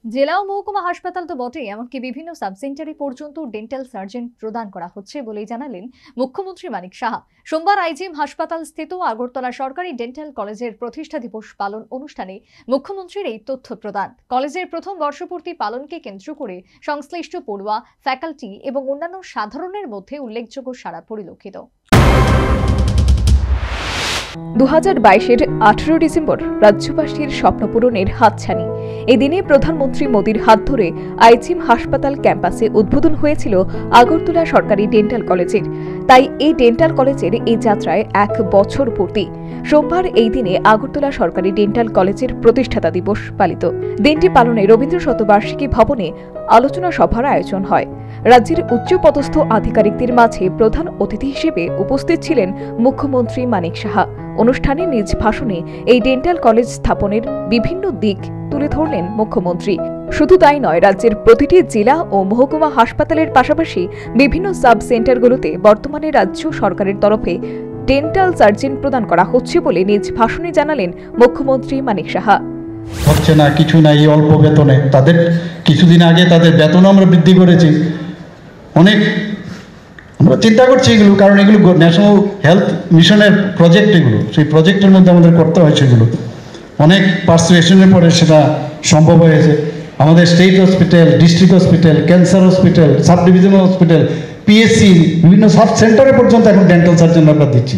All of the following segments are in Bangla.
জেলা ও মহকুমা হাসপাতাল তো বটেই, এমনকি বিভিন্ন সাবসেন্টারে পর্যন্ত ডেন্টাল সার্জন প্রদান করা হচ্ছে বলেই জানালেন মুখ্যমন্ত্রী মানিক সাহা। সোমবার আইজিএম হাসপাতাল স্থিত আগরতলা সরকারি ডেন্টাল কলেজের প্রতিষ্ঠা দিবস পালন অনুষ্ঠানে মুখ্যমন্ত্রীর এই তথ্য প্রদান। কলেজের প্রথম বর্ষপূর্তি পালনকে কেন্দ্র করে সংশ্লিষ্ট পড়ুয়া, ফ্যাকাল্টি এবং অন্যান্য সাধারণের মধ্যে উল্লেখযোগ্য সাড়া পরিলক্ষিত। 2022-এর 18 ডিসেম্বর রাজ্যবাসীর স্বপ্ন পূরণের হাতছানি। এদিনে প্রধানমন্ত্রী মোদীর হাত ধরে আইজিএম হাসপাতাল ক্যাম্পাসে উদ্বোধন হয়েছিল আগরতলা সরকারি ডেন্টাল কলেজের। তাই এই ডেন্টাল কলেজের এই যাত্রায় 1 বছর পূর্তি। সোমবার এই দিনে আগরতলা সরকারি ডেন্টাল কলেজের প্রতিষ্ঠাতা দিবস পালিত। দিনটি পালনে রবীন্দ্র শতবার্ষিকী ভবনে আলোচনা সভার আয়োজন হয়। রাজ্যের উচ্চপদস্থ আধিকারিকদের মাঝে প্রধান অতিথি হিসেবে উপস্থিত ছিলেন মুখ্যমন্ত্রী মানিক সাহা। অনুষ্ঠানে নিজ ভাষণে এই ডেন্টাল কলেজ স্থাপনের বিভিন্ন দিক তুলে ধরলেন মুখ্যমন্ত্রী। শুধু তাই নয়, রাজ্যের প্রতিটি জেলা ও মহকুমা হাসপাতালের পাশাপাশি বিভিন্ন সাব সেন্টারগুলোতে বর্তমানে রাজ্য সরকারের তরফে ডেন্টাল সার্জন প্রদান করা হচ্ছে বলে নিজ ভাষণে জানালেন মুখ্যমন্ত্রী মানিক সাহা। হচ্ছে না, কিছু না, এই অল্প বেতনে তাদের কিছুদিন আগে তাদের বেতন আমরা বৃদ্ধি করেছি। অনেক আমরা চিন্তা করছি এগুলো, কারণ এগুলো ন্যাশনাল হেলথ মিশনের প্রজেক্ট, এগুলো সেই প্রজেক্টের মধ্যে আমাদের করতে হয়। সেগুলো অনেক পার্সুয়েশনের পরে সেটা সম্ভব হয়েছে। আমাদের state hospital, district hospital, cancer hospital, sub divisional hospital, PSC, বিভিন্ন সাব সেন্টারে পর্যন্ত এখন ডেন্টাল সার্জন আমরা দিচ্ছি।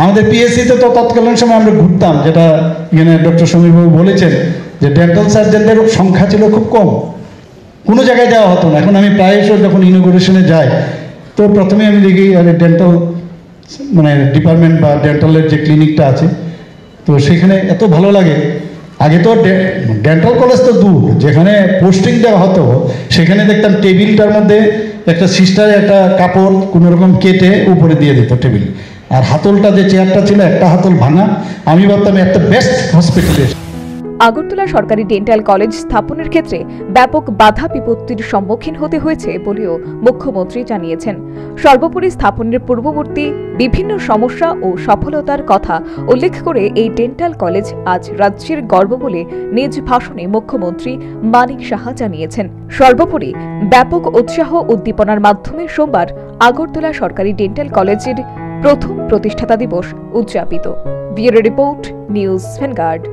আমাদের পিএসসিতে তো তৎকালীন সময় আমরা ঘুরতাম, যেটা এখানে ডক্টর সমীরবাবু বলেছেন যে ডেন্টাল সার্জনদের সংখ্যা ছিল খুব কম, কোনো জায়গায় দেওয়া হতো না। এখন আমি প্রায়শই যখন ইনোগ্রেশনে যাই তো প্রথমে আমি দেখি ডেন্টাল ডিপার্টমেন্ট বা ডেন্টালের যে ক্লিনিকটা আছে, তো সেখানে এত ভালো লাগে। আগে তো ডেন্টাল কলেজ তো দূর, যেখানে পোস্টিং দেওয়া হতো সেখানে দেখতাম টেবিলটার মধ্যে একটা সিস্টারে একটা কাপড় কোনোরকম কেটে উপরে দিয়ে দিত টেবিল, আর হাতলটা যে চেয়ারটা ছিল একটা হাতল ভাঙা। আমি ভাবতাম একটা বেস্ট হসপিটালে। আগরতলা সরকারি ডেন্টাল কলেজ স্থাপনের ক্ষেত্রে ব্যাপক বাধা বিপত্তির সম্মুখীন হতে হয়েছে বলেও মুখ্যমন্ত্রী জানিয়েছেন। সর্বোপরি স্থাপনের পূর্ববর্তী বিভিন্ন সমস্যা ও সফলতার কথা উল্লেখ করে এই ডেন্টাল কলেজ আজ রাজ্যের গর্ব বলে নিজ ভাষণে মুখ্যমন্ত্রী মানিক সাহা জানিয়েছেন। সর্বোপরি ব্যাপক উৎসাহ উদ্দীপনার মাধ্যমে সোমবার আগরতলা সরকারি ডেন্টাল কলেজের প্রথম প্রতিষ্ঠাতা দিবস উদযাপিত। Bureau report, news vanguard.